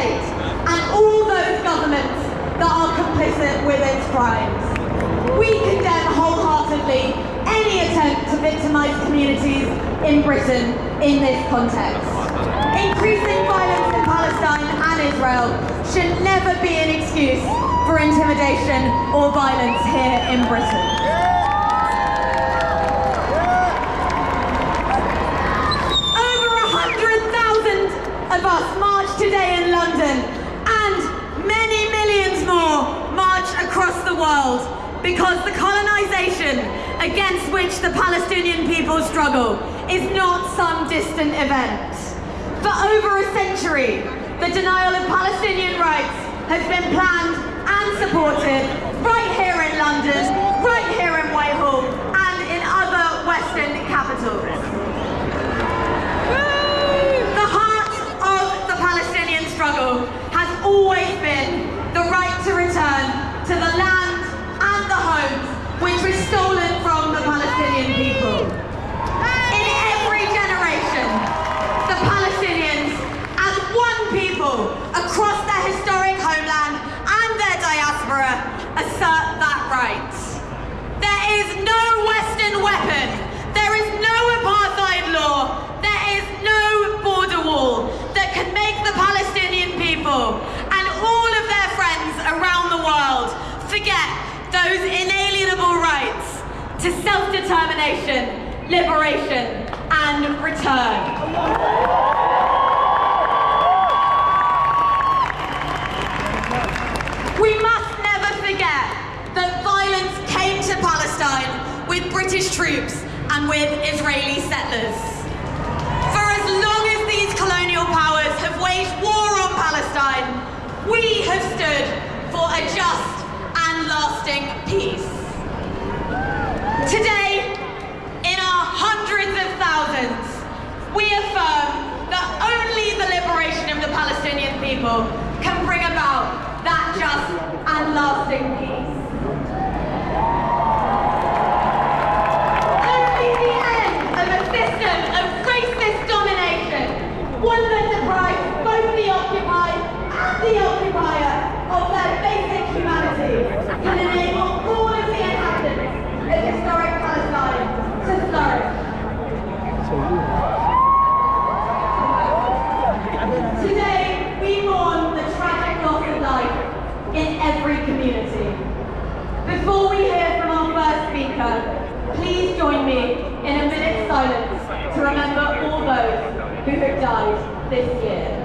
state and all those governments that are complicit with its crimes. We condemn wholeheartedly any attempt to victimise communities in Britain in this context. Increasing violence in Palestine and Israel should never be an excuse for intimidation or violence here in Britain. Over 100,000 of us marched today in London, and many millions more march across the world, because the colonisation against which the Palestinian people struggle is not some distant event. For over a century, the denial of Palestinian rights has been planned and supported right here in London, right here in Whitehall, and in other Western capitals. The heart of the Palestinian struggle has always been the right to return to the land and the homes which were stolen from the Palestinian people. In every generation, the Palestinians, as one people across their historic homeland and their diaspora, assert that right. There is no Western weapon, there is no apartheid law, there is no border wall that can make the Palestinian people and all of their friends around the world forget those inalienable rights to self-determination, liberation, and return. We must never forget that violence came to Palestine with British troops and with Israeli settlers. For as long as these colonial powers have waged war on Palestine, we have stood for a just and lasting peace. Today, in our hundreds of thousands, we affirm that only the liberation of the Palestinian people can bring about that just and lasting peace. Only the end of a system of racist domination, one that deprives both the occupied and the occupier of their basic humanity, can enable all of the inhabitants of historic Palestine to flourish. Today, we mourn the tragic loss of life in every community. Before we hear from our first speaker, please join me in a minute's silence to remember all those who have died this year.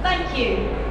Thank you.